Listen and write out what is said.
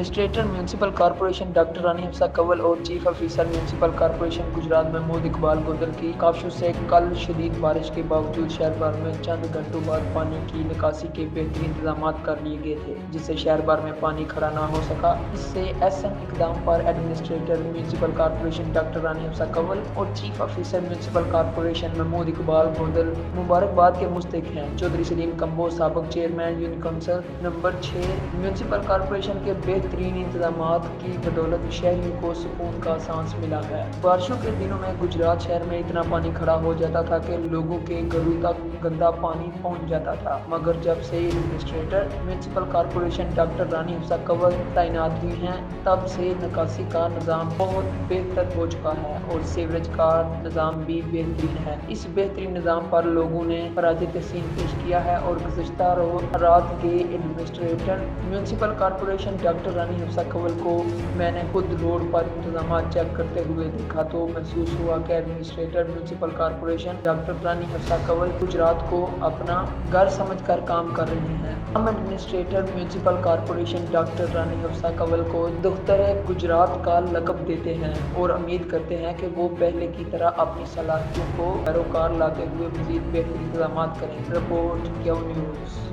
Administrator municipal corporation doctor Rani Hafsa Kanwal और chief officer municipal corporation Gujrat Mahmood Iqbal Godal की काफियों से कल शदीद बारिश के बावजूद शहर भर में चंद घंटों बाद पानी की निकासी के बेहतरीन इंतजाम कर लिए गए थे, जिससे शहर भर में पानी खड़ा न हो सका। इससे एहसन इकदाम पर administrator municipal corporation doctor Rani Hafsa Kanwal और chief officer municipal corporation Mahmood Iqbal Godal मुबारकबाद के मुस्तहिक हैं। चौधरी सलीम कंबो साबिक chairman union council number 6 municipal corporation के बेहतरीन इंतजामात की बदौलत शहरियों को सुकून का सांस मिला है। बारिशों के दिनों में गुजरात शहर में इतना पानी खड़ा हो जाता था कि लोगों के घरों तक गंदा पानी पहुंच जाता था, मगर जब से administrator municipal corporation doctor Rani Hafsa Kanwal तैनात हुई हैं, तब से निकासी का निज़ाम बहुत बेहतर हो चुका है और सीवरेज का निज़ाम भी बेहतरीन है। इस बेहतरीन निज़ाम पर लोगों ने फराज़ तहसीन पेश किया है और गुज़श्ता रात के administrator municipal corporation doctor Rani Hafsa Kanwal को मैंने खुद रोड पर इंतजाम चेक करते हुए देखा तो महसूस हुआ कि administrator municipal corporation doctor Rani Hafsa Kanwal Gujarat को अपना घर समझकर काम कर रहे हैं। हम administrator municipal corporation doctor Rani Hafsa Kanwal को दुख्तर गुजरात का लक़ब देते हैं और उम्मीद करते हैं कि वो पहले की तरह अपनी सलाहियतों को पैरोकार लाते हुए मज़ीद बेहतर इंतजाम करें। Report Q news.